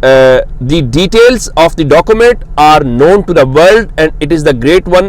the details of the document are known to the world and it is the great one।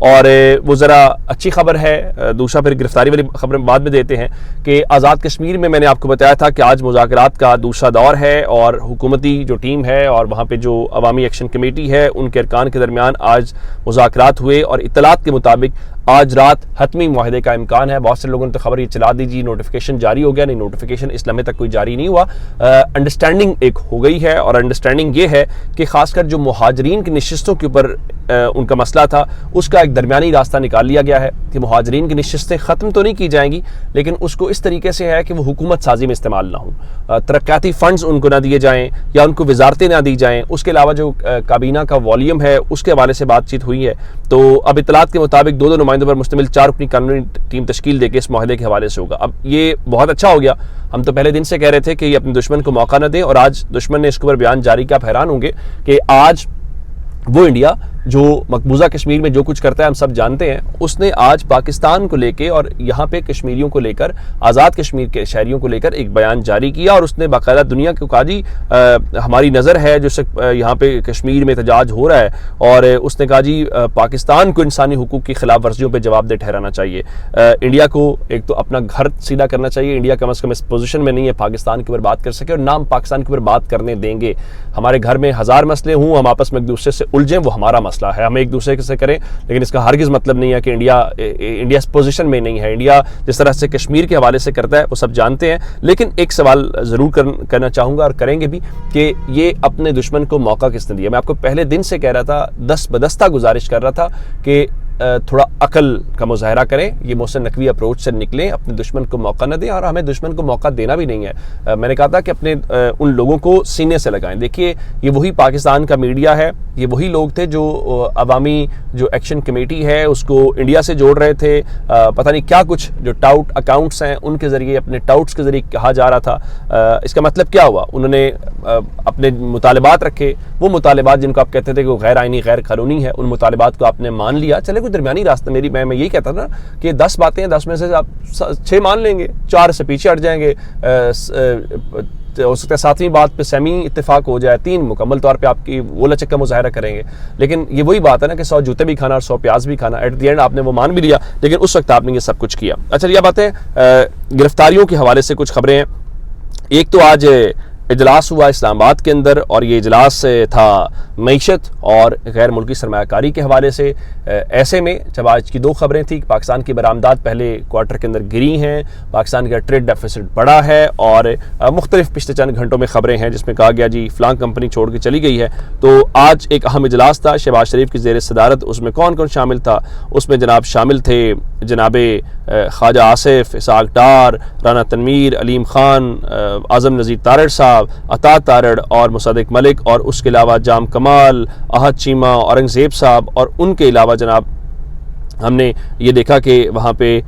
اور وہ ذرا اچھی خبر ہے. دوسرا پھر گرفتاری والی خبر بعد میں دیتے ہیں کہ آزاد کشمیر میں نے آپ کو بتایا تھا کہ آج مذاکرات کا دوسرا دور ہے اور حکومتی جو ٹیم ہے اور وہاں پہ جو عوامی ایکشن کمیٹی ہے ان کے ارکان کے درمیان آج مذاکرات ہوئے اور اطلاعات کے مطابق آج رات حتمی معاہدے کا امکان ہے. بہت سے لوگوں نے تو خبر یہ چلا دی جی نوٹیفیکیشن جاری ہو گیا. نہیں, نوٹیفیکیشن اس لمحے تک کوئی جاری نہیں ہوا. انڈرسٹینڈنگ ایک ہو گئی ہے اور انڈرسٹینڈنگ یہ ہے کہ خاص کر جو مہاجرین کی نشستوں کے اوپر ان کا مسئلہ تھا اس کا ایک درمیانی راستہ نکال لیا گیا ہے کہ مہاجرین کی نشستیں ختم تو نہیں کی جائیں گی لیکن اس کو اس طریقے سے ہے کہ وہ حکومت سازی میں استعمال نہ ہوں, ترقیاتی فنڈز ان کو نہ دیے جائیں یا ان کو وزارتیں نہ دی جائیں. اس کے علاوہ جو کابینہ کا والیوم ہے اس کے حوالے سے بات چیت ہوئی ہے. تو اب اطلاعات کے مطابق 2 نمائندوں پر مشتمل 4 رکنی قانونی ٹیم تشکیل دے کے اس معاہدے کے حوالے سے ہوگا. اب یہ بہت اچھا ہو گیا. ہم تو پہلے دن سے کہہ رہے تھے کہ یہ اپنے دشمن کو موقع نہ دیں اور آج دشمن نے اس کے اوپر بیان جاری کیا. آپ حیران ہوں گے کہ آج وہ انڈیا جو مقبوضہ کشمیر میں جو کچھ کرتا ہے ہم سب جانتے ہیں, اس نے آج پاکستان کو لے کے اور یہاں پہ کشمیریوں کو لے کر, آزاد کشمیر کے شہریوں کو لے کر ایک بیان جاری کیا اور اس نے باقاعدہ دنیا کو کہا جی ہماری نظر ہے جو یہاں پہ کشمیر میں احتجاج ہو رہا ہے اور اس نے کہا جی پاکستان کو انسانی حقوق کی خلاف ورزیوں پہ جواب دہ ٹھہرانا چاہیے. انڈیا کو ایک تو اپنا گھر سیدھا کرنا چاہیے. انڈیا کم از کم اس پوزیشن میں نہیں ہے پاکستان کے اوپر بات کر سکے اور نام پاکستان کے اوپر بات کرنے دیں گے. ہمارے گھر میں 1000 مسئلے ہوں, ہم آپس میں ایک دوسرے سے الجھیں, وہ ہمارا مسئلہ ہے, ہم ایک دوسرے سے کریں, لیکن اس کا ہرگز مطلب نہیں ہے کہ انڈیا اس پوزیشن میں نہیں ہے. انڈیا جس طرح سے کشمیر کے حوالے سے کرتا ہے وہ سب جانتے ہیں. لیکن ایک سوال ضرور کرنا چاہوں گا اور کریں گے بھی کہ یہ اپنے دشمن کو موقع کس نے دیا. میں آپ کو پہلے دن سے کہہ رہا تھا, دست بدستہ گزارش کر رہا تھا کہ تھوڑا عقل کا مظاہرہ کریں, یہ محسن نقوی اپروچ سے نکلیں, اپنے دشمن کو موقع نہ دیں اور ہمیں دشمن کو موقع دینا بھی نہیں ہے. میں نے کہا تھا کہ اپنے ان لوگوں کو سینے سے لگائیں. دیکھیے یہ وہی پاکستان کا میڈیا ہے, یہ وہی لوگ تھے جو عوامی جو ایکشن کمیٹی ہے اس کو انڈیا سے جوڑ رہے تھے. پتہ نہیں کیا کچھ جو ٹاؤٹ اکاؤنٹس ہیں ان کے ذریعے, اپنے ٹاؤٹس کے ذریعے کہا جا رہا تھا. اس کا مطلب کیا ہوا؟ انہوں نے اپنے مطالبات رکھے, وہ مطالبات جن کو آپ کہتے تھے کہ وہ غیر آئینی غیر قانونی ہے, ان مطالبات کو آپ نے مان لیا. چلے درمیانی راستہ میں یہی کہتا تھا کہ 10 باتیں ہیں, 10 میں سے آپ 6 مان لیں گے, 4 سے پیچھے ہٹ جائیں گے, ہو سکتا ہے 7ویں بات پہ سیمی اتفاق ہو جائے, 3 مکمل طور پہ آپ کی وہ لچک کا مظاہرہ کریں گے. لیکن یہ وہی بات ہے نا کہ 100 جوتے بھی کھانا اور 100 پیاز بھی کھانا. ایٹ دی اینڈ آپ نے وہ مان بھی لیا, لیکن اس وقت آپ نے یہ سب کچھ کیا. اچھا یہ باتیں گرفتاریوں کے حوالے سے کچھ خبریں ہیں. ایک تو آج اجلاس ہوا اسلام آباد کے اندر اور یہ اجلاس تھا معیشت اور غیر ملکی سرمایہ کاری کے حوالے سے. ایسے میں جب آج کی 2 خبریں تھیں کہ پاکستان کی برآمدات پہلے کوارٹر کے اندر گری ہیں, پاکستان کا ٹریڈ ڈیفیسٹ بڑا ہے, اور مختلف پچھلے چند گھنٹوں میں خبریں ہیں جس میں کہا گیا جی فلاں کمپنی چھوڑ کے چلی گئی ہے. تو آج ایک اہم اجلاس تھا شہباز شریف کی زیر صدارت. اس میں کون کون شامل تھا؟ اس میں جناب شامل تھے جناب خواجہ آصف, اسحاق ڈار, رانا تنویر, علیم خان, اعظم نذیر تارڑ صاحب, عطا تارڑ اور مصدق ملک, اور اس کے علاوہ جام کمال, احد چیمہ, اورنگزیب صاحب, اور ان کے علاوہ جناب ہم نے یہ دیکھا کہ وہاں پہ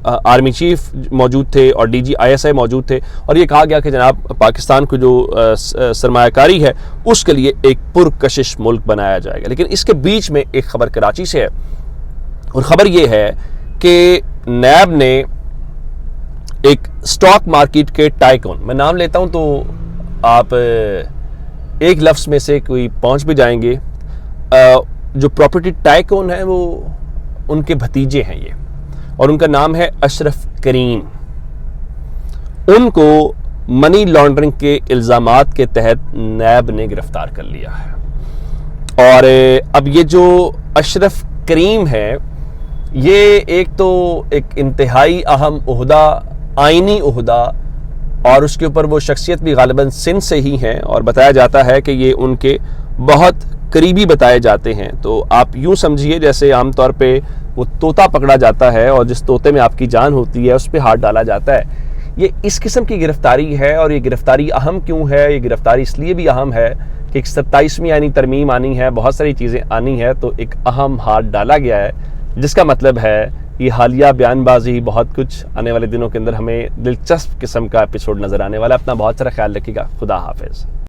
آرمی چیف موجود تھے اور ڈی جی ISI موجود تھے. اور یہ کہا گیا کہ جناب پاکستان کو جو سرمایہ کاری ہے اس کے لیے ایک پرکشش ملک بنایا جائے گا. لیکن اس کے بیچ میں ایک خبر کراچی سے ہے, اور خبر یہ ہے کہ نیب نے ایک سٹاک مارکیٹ کے ٹائکون, میں نام لیتا ہوں تو آپ ایک لفظ میں سے کوئی پہنچ بھی جائیں گے, جو پراپرٹی ٹائکون ہیں وہ ان کے بھتیجے ہیں یہ, اور ان کا نام ہے اشرف کریم. ان کو منی لانڈرنگ کے الزامات کے تحت نیب نے گرفتار کر لیا ہے. اور اب یہ جو اشرف کریم ہے یہ ایک تو ایک انتہائی اہم عہدہ, آئینی عہدہ, اور اس کے اوپر وہ شخصیت بھی غالباً سندھ سے ہی ہیں, اور بتایا جاتا ہے کہ یہ ان کے بہت قریبی بتائے جاتے ہیں. تو آپ یوں سمجھیے جیسے عام طور پہ وہ طوطا پکڑا جاتا ہے اور جس طوطے میں آپ کی جان ہوتی ہے اس پہ ہاتھ ڈالا جاتا ہے. یہ اس قسم کی گرفتاری ہے, اور یہ گرفتاری اہم کیوں ہے؟ یہ گرفتاری اس لیے بھی اہم ہے کہ ایک 27ویں آئینی ترمیم آنی ہے, بہت ساری چیزیں آنی ہے, تو ایک اہم ہاتھ ڈالا گیا ہے, جس کا مطلب ہے یہ حالیہ بیان بازی بہت کچھ آنے والے دنوں کے اندر ہمیں دلچسپ قسم کا ایپیسوڈ نظر آنے والا. اپنا بہت سارا خیال رکھیے گا. خدا حافظ.